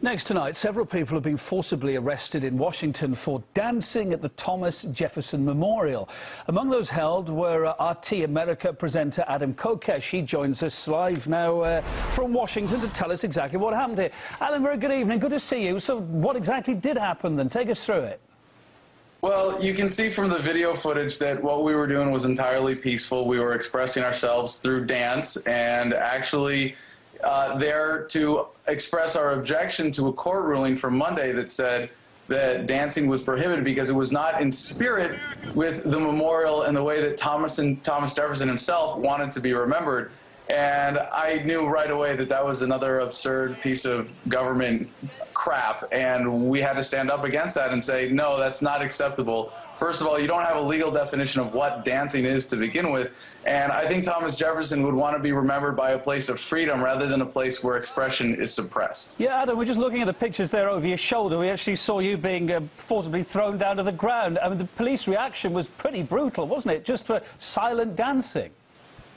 Next tonight, several people have been forcibly arrested in Washington for dancing at the Thomas Jefferson Memorial. Among those held were RT America presenter Adam Kokesh. He joins us live now from Washington to tell us exactly what happened here. Alan, very good evening. Good to see you. So what exactly did happen then? Take us through it. Well, you can see from the video footage that what we were doing was entirely peaceful. We were expressing ourselves through dance and actually there to express our objection to a court ruling from Monday that said that dancing was prohibited because it was not in spirit with the memorial and the way that Thomas Jefferson himself wanted to be remembered. And I knew right away that that was another absurd piece of government crap, and we had to stand up against that and say, no, that's not acceptable. First of all, you don't have a legal definition of what dancing is to begin with, and I think Thomas Jefferson would want to be remembered by a place of freedom rather than a place where expression is suppressed. Yeah, Adam, we're just looking at the pictures there over your shoulder. We actually saw you being forcibly thrown down to the ground. I mean, the police reaction was pretty brutal, wasn't it, just for silent dancing?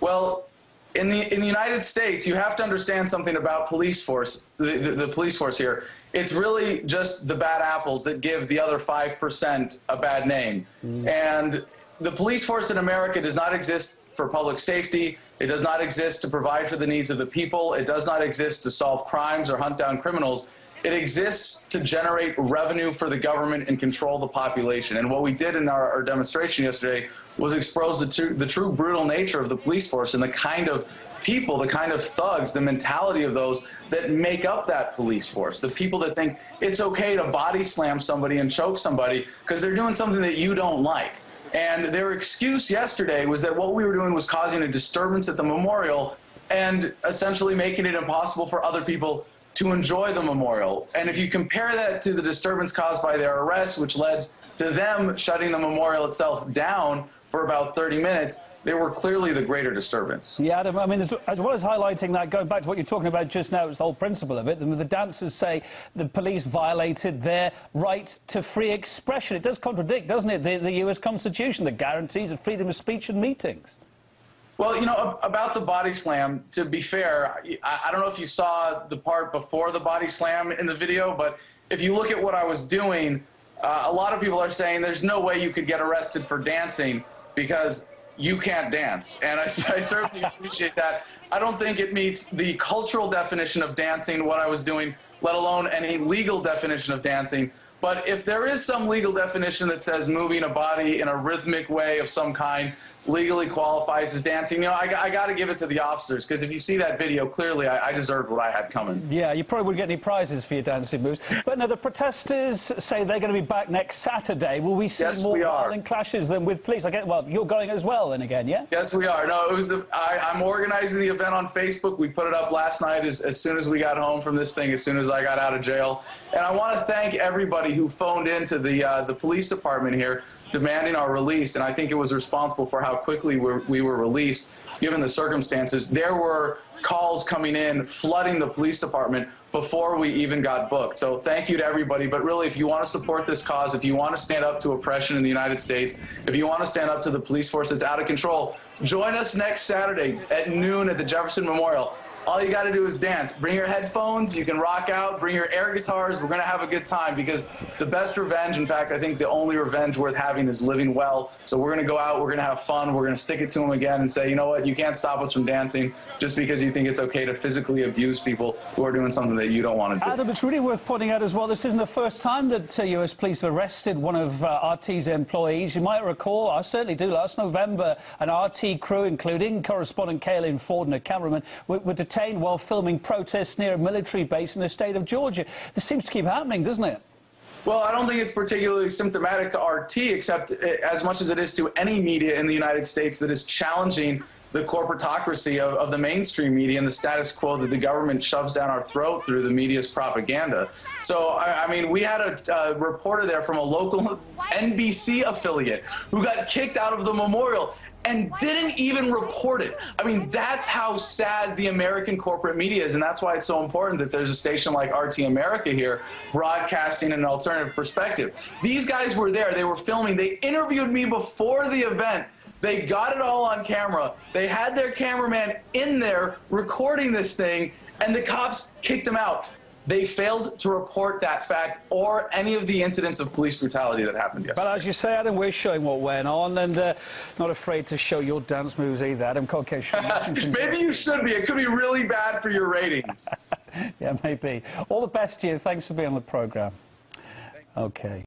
Well, in the United States, you have to understand something about police force, the police force here. It's really just the bad apples that give the other 5% a bad name. And the police force in America does not exist for public safety. It does not exist to provide for the needs of the people. It does not exist to solve crimes or hunt down criminals. It exists to generate revenue for the government and control the population. And what we did in our demonstration yesterday was expose the true brutal nature of the police force and the kind of people, the kind of thugs, the mentality of those that make up that police force. The people that think it's okay to body slam somebody and choke somebody because they're doing something that you don't like. And their excuse yesterday was that what we were doing was causing a disturbance at the memorial and essentially making it impossible for other people to enjoy the memorial. And if you compare that to the disturbance caused by their arrest, which led to them shutting the memorial itself down for about 30 minutes, they were clearly the greater disturbance. Yeah, Adam, I mean, as well as highlighting that, going back to what you're talking about just now, it's the whole principle of it. The dancers say the police violated their right to free expression. It does contradict, doesn't it, the US Constitution that guarantees the freedom of speech and meetings. Well, you know, about the body slam, to be fair, I don't know if you saw the part before the body slam in the video, but if you look at what I was doing, a lot of people are saying there's no way you could get arrested for dancing because you can't dance. And I certainly appreciate that. I don't think it meets the cultural definition of dancing, what I was doing, let alone any legal definition of dancing. But if there is some legal definition that says moving a body in a rhythmic way of some kind legally qualifies as dancing, you know, I got to give it to the officers, because if you see that video, clearly I deserved what I had coming. Yeah, you probably wouldn't get any prizes for your dancing moves. But now the protesters say they're going to be back next Saturday. Will we see more violent clashes than with police? Well, you're going as well then again, yeah? Yes, we are. No, it was I'm organizing the event on Facebook. We put it up last night as soon as we got home from this thing, as soon as I got out of jail. And I want to thank everybody who phoned into the police department here demanding our release, and I think it was responsible for how quickly we were released, given the circumstances. There were calls coming in, flooding the police department before we even got booked. So thank you to everybody, but really, if you want to support this cause, if you want to stand up to oppression in the United States, if you want to stand up to the police force that's out of control, join us next Saturday at noon at the Jefferson Memorial. All you got to do is dance. Bring your headphones, you can rock out, bring your air guitars. We're going to have a good time, because the best revenge, in fact, I think the only revenge worth having, is living well. So we're going to go out, we're going to have fun, we're going to stick it to them again and say, you know what, you can't stop us from dancing just because you think it's okay to physically abuse people who are doing something that you don't want to do. Adam, it's really worth pointing out as well, this isn't the first time that US police have arrested one of RT's employees. You might recall, I certainly do, last November, an RT crew, including correspondent Kaylin Ford and a cameraman, were detained while filming protests near a military base in the state of Georgia. This seems to keep happening, doesn't it? Well, I don't think it's particularly symptomatic to RT, except as much as it is to any media in the United States that is challenging the corporatocracy of the mainstream media and the status quo that the government shoves down our throat through the media's propaganda. So, I mean, we had a reporter there from a local NBC affiliate who got kicked out of the memorial and didn't even report it. I mean, that's how sad the American corporate media is, and that's why it's so important that there's a station like RT America here broadcasting an alternative perspective. These guys were there, they were filming, they interviewed me before the event. They got it all on camera. They had their cameraman in there recording this thing, and the cops kicked him out. They failed to report that fact or any of the incidents of police brutality that happened yesterday. But as you say, Adam, we're showing what went on, and not afraid to show your dance moves either. Adam Kokesh from Washington. Maybe you should be. It could be really bad for your ratings. Yeah, maybe. All the best to you. Thanks for being on the programme. Okay.